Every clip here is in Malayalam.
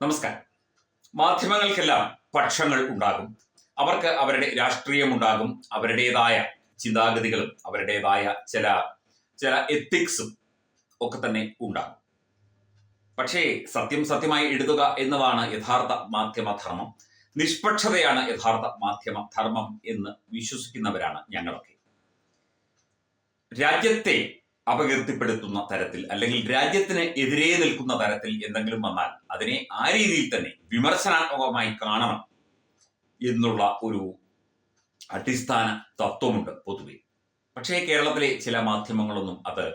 നമസ്കാരം. മാധ്യമങ്ങൾക്കെല്ലാം പക്ഷങ്ങൾ ഉണ്ടാകും. അവർക്ക് അവരുടെ രാഷ്ട്രീയമുണ്ടാകും, അവരുടേതായ ചിന്താഗതികളും അവരുടേതായ ചില ചില എത്തിക്സും ഒക്കെ തന്നെ ഉണ്ടാകും. പക്ഷേ സത്യം സത്യമായി എഴുതുക എന്നതാണ് യഥാർത്ഥ മാധ്യമധർമ്മം. നിഷ്പക്ഷതയാണ് യഥാർത്ഥ മാധ്യമധർമ്മം എന്ന് വിശ്വസിക്കുന്നവരാണ് ഞങ്ങളൊക്കെ. രാജ്യത്തെ അപകീർത്തിപ്പെടുത്തുന്ന തരത്തിൽ അല്ലെങ്കിൽ രാജ്യത്തിന് എതിരെ നിൽക്കുന്ന തരത്തിൽ എന്തെങ്കിലും വന്നാൽ അതിനെ ആ രീതിയിൽ തന്നെ വിമർശനാത്മകമായി കാണണം എന്നുള്ള ഒരു അടിസ്ഥാന തത്വമുണ്ട് പൊതുവെ. പക്ഷേ കേരളത്തിലെ ചില മാധ്യമങ്ങളൊന്നും അത്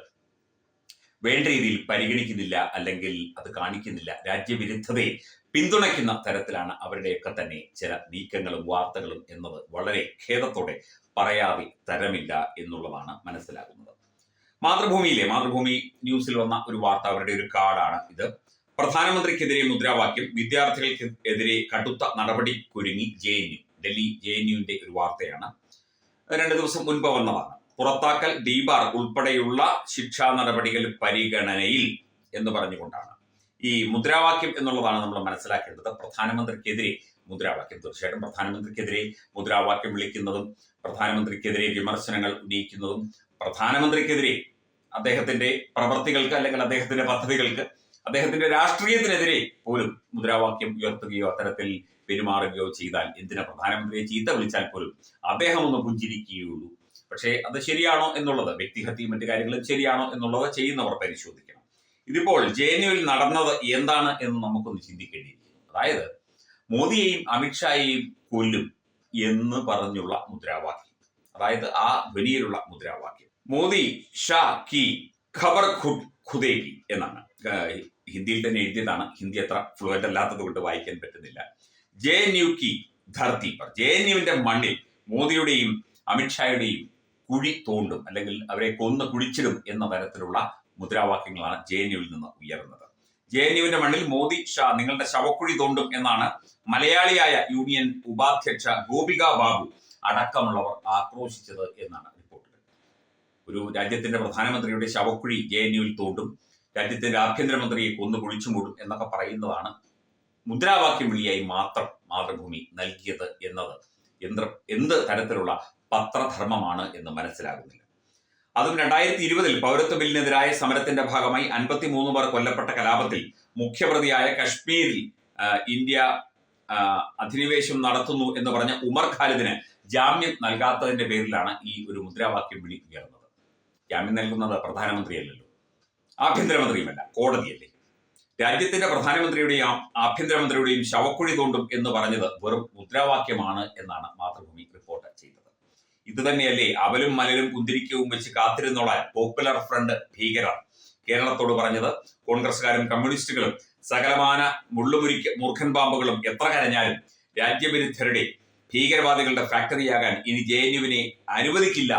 വേണ്ട രീതിയിൽ പരിഗണിക്കുന്നില്ല, അല്ലെങ്കിൽ അത് കാണിക്കുന്നില്ല. രാജ്യവിരുദ്ധതയെ പിന്തുണയ്ക്കുന്ന തരത്തിലാണ് അവരുടെയൊക്കെ തന്നെ ചില നീക്കങ്ങളും വാർത്തകളും എന്നത് വളരെ ഖേദത്തോടെ പറയാതെ തരമില്ല എന്നുള്ളതാണ് മനസ്സിലാകുന്നത്. മാതൃഭൂമി ന്യൂസിൽ വന്ന ഒരു വാർത്ത, അവരുടെ ഒരു കാർഡാണ് ഇത്. പ്രധാനമന്ത്രിക്കെതിരെ മുദ്രാവാക്യം, വിദ്യാർത്ഥികൾക്ക് എതിരെ കടുത്ത നടപടി കുരുങ്ങി JNU. ഡൽഹി JNUവിന്റെ ഒരു വാർത്തയാണ്. 2 ദിവസം മുൻപ് വന്നതാണ്. പുറത്താക്കൽ, ഡീബാർ ഉൾപ്പെടെയുള്ള ശിക്ഷാ നടപടികൾ പരിഗണനയിൽ എന്ന് പറഞ്ഞുകൊണ്ടാണ് ഈ മുദ്രാവാക്യം എന്നുള്ളതാണ് നമ്മൾ മനസ്സിലാക്കേണ്ടത്. പ്രധാനമന്ത്രിക്കെതിരെ മുദ്രാവാക്യം, തീർച്ചയായിട്ടും പ്രധാനമന്ത്രിക്കെതിരെ മുദ്രാവാക്യം വിളിക്കുന്നതും പ്രധാനമന്ത്രിക്കെതിരെ വിമർശനങ്ങൾ ഉന്നയിക്കുന്നതും പ്രധാനമന്ത്രിക്കെതിരെ അദ്ദേഹത്തിന്റെ പ്രവൃത്തികൾക്ക് അല്ലെങ്കിൽ അദ്ദേഹത്തിന്റെ പദ്ധതികൾക്ക് അദ്ദേഹത്തിന്റെ രാഷ്ട്രീയത്തിനെതിരെ പോലും മുദ്രാവാക്യം ഉയർത്തുകയോ അത്തരത്തിൽ പെരുമാറുകയോ ചെയ്താൽ എന്തിനാ പ്രധാനമന്ത്രിയെ ചീത്ത വിളിച്ചാൽ പോലും അദ്ദേഹം ഒന്ന് പുഞ്ചിരിക്കുകയുള്ളൂ. പക്ഷേ അത് ശരിയാണോ എന്നുള്ളത്, വ്യക്തിഹത്യയും മറ്റു കാര്യങ്ങളും ശരിയാണോ എന്നുള്ളത് ചെയ്യുന്നവർ പരിശോധിക്കണം. ഇതിപ്പോൾ JNUവിൽ നടന്നത് എന്താണ് എന്ന് നമുക്കൊന്ന് ചിന്തിക്കേണ്ടിയിരിക്കുന്നു. അതായത് മോദിയെയും അമിത്ഷായെയും കൊല്ലും എന്ന് പറഞ്ഞുള്ള മുദ്രാവാക്യം, അതായത് ആ ധ്വനിയിലുള്ള മുദ്രാവാക്യം. മോദി ഷാ കി ഖബർ ഖുദേഗി എന്നാണ്. ഹിന്ദിയിൽ തന്നെ എഴുതിയതാണ്. ഹിന്ദി അത്ര ഫ്ലുവന്റ് അല്ലാത്തത് കൊണ്ട് വായിക്കാൻ പറ്റുന്നില്ല. JNU കി ധർത്തി പർ, JNUവിന്റെ മണ്ണിൽ മോദിയുടെയും അമിത്ഷായുടെയും കുഴി തോണ്ടും, അല്ലെങ്കിൽ അവരെ കൊന്ന് കുഴിച്ചിടും എന്ന തരത്തിലുള്ള മുദ്രാവാക്യങ്ങളാണ് JNUവിൽ നിന്ന് ഉയർന്നത്. JNUവിന്റെ മണ്ണിൽ മോദി ഷാ നിങ്ങളുടെ ശവക്കുഴി തോണ്ടും എന്നാണ് മലയാളിയായ യൂണിയൻ ഉപാധ്യക്ഷ ഗോപിക ബാബു അടക്കമുള്ളവർ ആക്രോശിച്ചത് എന്നാണ് റിപ്പോർട്ടുകൾ. ഒരു രാജ്യത്തിന്റെ പ്രധാനമന്ത്രിയുടെ ശവക്കുഴി JNUവിൽ തോണ്ടും, രാജ്യത്തിന്റെ ആഭ്യന്തരമന്ത്രിയെ കൊന്നു കുഴിച്ചു മൂടും എന്നൊക്കെ പറയുന്നതാണ് മുദ്രാവാക്യം വിളിയായി മാത്രം മാതൃഭൂമി നൽകിയത് എന്നത് എന്ത് തരത്തിലുള്ള പത്രധർമ്മമാണ് എന്ന് മനസ്സിലാകുന്നില്ല. അതും 2020 പൗരത്വ ബില്ലിനെതിരായ സമരത്തിന്റെ ഭാഗമായി 53 പേർ കൊല്ലപ്പെട്ട കലാപത്തിൽ മുഖ്യപ്രതിയായ കശ്മീരിൽ ഇന്ത്യ അധിനിവേശം നടത്തുന്നു എന്ന് പറഞ്ഞ ഉമർ ഖാലിദിന് ജാമ്യം നൽകാത്തതിന്റെ പേരിലാണ് ഈ ഒരു മുദ്രാവാക്യം വിളി ഉയർന്നത്. ജാമ്യം നൽകുന്നത് പ്രധാനമന്ത്രിയല്ലല്ലോ, ആഭ്യന്തരമന്ത്രിയുമല്ല, കോടതിയല്ലേ. രാജ്യത്തിന്റെ പ്രധാനമന്ത്രിയുടെയും ആഭ്യന്തരമന്ത്രിയുടെയും ശവക്കുഴി തോണ്ടും എന്ന് പറഞ്ഞത് വെറും മുദ്രാവാക്യമാണ് എന്നാണ് മാതൃഭൂമി റിപ്പോർട്ട് ചെയ്തത്. ഇത് തന്നെയല്ലേ അവലും മലരും കുന്തിരിക്കവും വെച്ച് കാത്തിരുന്നോളാൻ പോപ്പുലർ ഫ്രണ്ട് ഭീകരർ കേരളത്തോട് പറഞ്ഞത്? കോൺഗ്രസ്സുകാരും കമ്മ്യൂണിസ്റ്റുകളും സകലമാന മൂർഖൻ പാമ്പുകളും എത്ര കരഞ്ഞാലും രാജ്യവിരുദ്ധരുടെ ഭീകരവാദികളുടെ ഫാക്ടറിയാകാൻ ഇനി JNUവിനെ അനുവദിക്കില്ല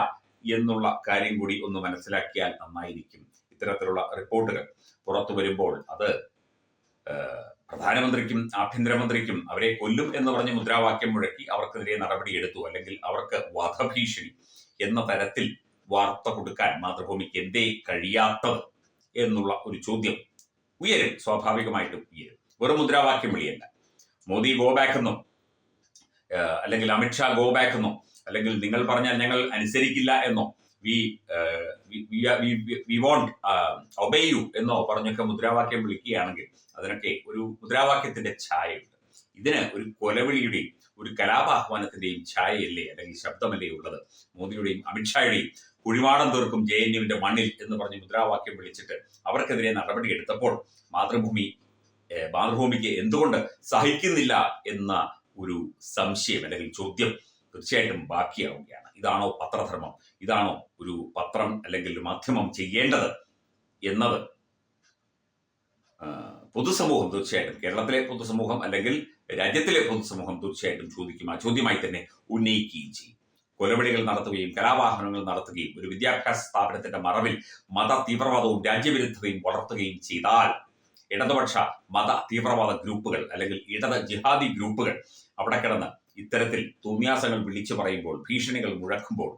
എന്നുള്ള കാര്യം കൂടി ഒന്ന് മനസ്സിലാക്കിയാൽ നന്നായിരിക്കും. ഇത്തരത്തിലുള്ള റിപ്പോർട്ടുകൾ പുറത്തു വരുമ്പോൾ അത് പ്രധാനമന്ത്രിക്കും ആഭ്യന്തരമന്ത്രിക്കും അവരെ കൊല്ലും എന്ന് പറഞ്ഞ് മുദ്രാവാക്യം മുഴക്കി അവർക്കെതിരെ നടപടിയെടുത്തു, അല്ലെങ്കിൽ അവർക്ക് വധഭീഷണി എന്ന തരത്തിൽ വാർത്ത കൊടുക്കാൻ മാതൃഭൂമിക്ക് എന്തേ കഴിയാത്തത് എന്നുള്ള ഒരു ചോദ്യം ഉയരും, സ്വാഭാവികമായിട്ടും ഉയരും. വെറും മുദ്രാവാക്യം വിളിയല്ല. മോദി ഗോ ബാക്ക് എന്നോ അല്ലെങ്കിൽ അമിത്ഷാ ഗോ ബാക്ക് എന്നോ അല്ലെങ്കിൽ നിങ്ങൾ പറഞ്ഞാൽ ഞങ്ങൾ അനുസരിക്കില്ല എന്നോ വി വോണ്ട് ഒബേ യു എന്നോ പറഞ്ഞൊക്കെ മുദ്രാവാക്യം വിളിക്കുകയാണെങ്കിൽ അതിനൊക്കെ ഒരു മുദ്രാവാക്യത്തിന്റെ ഛായയുണ്ട്. ഇതിന് ഒരു കൊലവിളിയുടെയും ഒരു കലാപാഹ്വാനത്തിന്റെയും ഛായയല്ലേ അല്ലെങ്കിൽ ശബ്ദമല്ലേ ഉള്ളത്? മോദിയുടെയും അമിത്ഷായുടെയും കുഴിമാടം തീർക്കും JNUവിന്റെ മണ്ണിൽ എന്ന് പറഞ്ഞ് മുദ്രാവാക്യം വിളിച്ചിട്ട് അവർക്കെതിരെ നടപടി എടുത്തപ്പോൾ മാതൃഭൂമിക്ക് എന്തുകൊണ്ട് സഹിക്കുന്നില്ല എന്ന ഒരു സംശയം അല്ലെങ്കിൽ ചോദ്യം തീർച്ചയായിട്ടും ബാക്കിയാവുകയാണ്. ഇതാണോ പത്രധർമ്മം? ഇതാണോ ഒരു പത്രം അല്ലെങ്കിൽ ഒരു മാധ്യമം ചെയ്യേണ്ടത് എന്നത് പൊതുസമൂഹം തീർച്ചയായിട്ടും, കേരളത്തിലെ പൊതുസമൂഹം അല്ലെങ്കിൽ രാജ്യത്തിലെ പൊതുസമൂഹം തീർച്ചയായിട്ടും ചോദിക്കും. ആ ചോദ്യമായി തന്നെ ഉന്നയിക്കുകയും ചെയ്യും. കൊലവിളികൾ നടത്തുകയും കലാവാഹനങ്ങൾ നടത്തുകയും ഒരു വിദ്യാഭ്യാസ സ്ഥാപനത്തിന്റെ മറവിൽ മത തീവ്രവാദവും രാജ്യവിരുദ്ധതയും വളർത്തുകയും ചെയ്താൽ ഇടതുപക്ഷ മത തീവ്രവാദ ഗ്രൂപ്പുകൾ അല്ലെങ്കിൽ ഇടത് ജിഹാദി ഗ്രൂപ്പുകൾ അവിടെ കിടന്ന് ഇത്തരത്തിൽ തോന്നിയാസങ്ങൾ വിളിച്ചു പറയുമ്പോൾ, ഭീഷണികൾ മുഴക്കുമ്പോൾ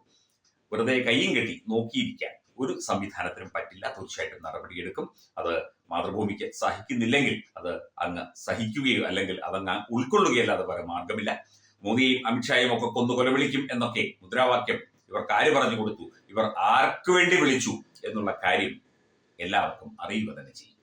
വെറുതെ കയ്യും കെട്ടി നോക്കിയിരിക്കാൻ ഒരു സംവിധാനത്തിനും പറ്റില്ല. തീർച്ചയായിട്ടും നടപടിയെടുക്കും. അത് മാതൃഭൂമിക്ക് സഹിക്കുന്നില്ലെങ്കിൽ അത് അങ്ങ് സഹിക്കുകയോ അല്ലെങ്കിൽ അതങ്ങ് ഉൾക്കൊള്ളുകയല്ലാതെ വേറെ മാർഗമില്ല. മോദിയെയും അമിത്ഷായും ഒക്കെ കൊന്നു കൊലവിളിക്കും എന്നൊക്കെ മുദ്രാവാക്യം ഇവർക്ക് ആര് പറഞ്ഞു കൊടുത്തു, ഇവർ ആർക്ക് വേണ്ടി വിളിച്ചു എന്നുള്ള കാര്യം എല്ലാവർക്കും അറിയുക തന്നെ ചെയ്യും.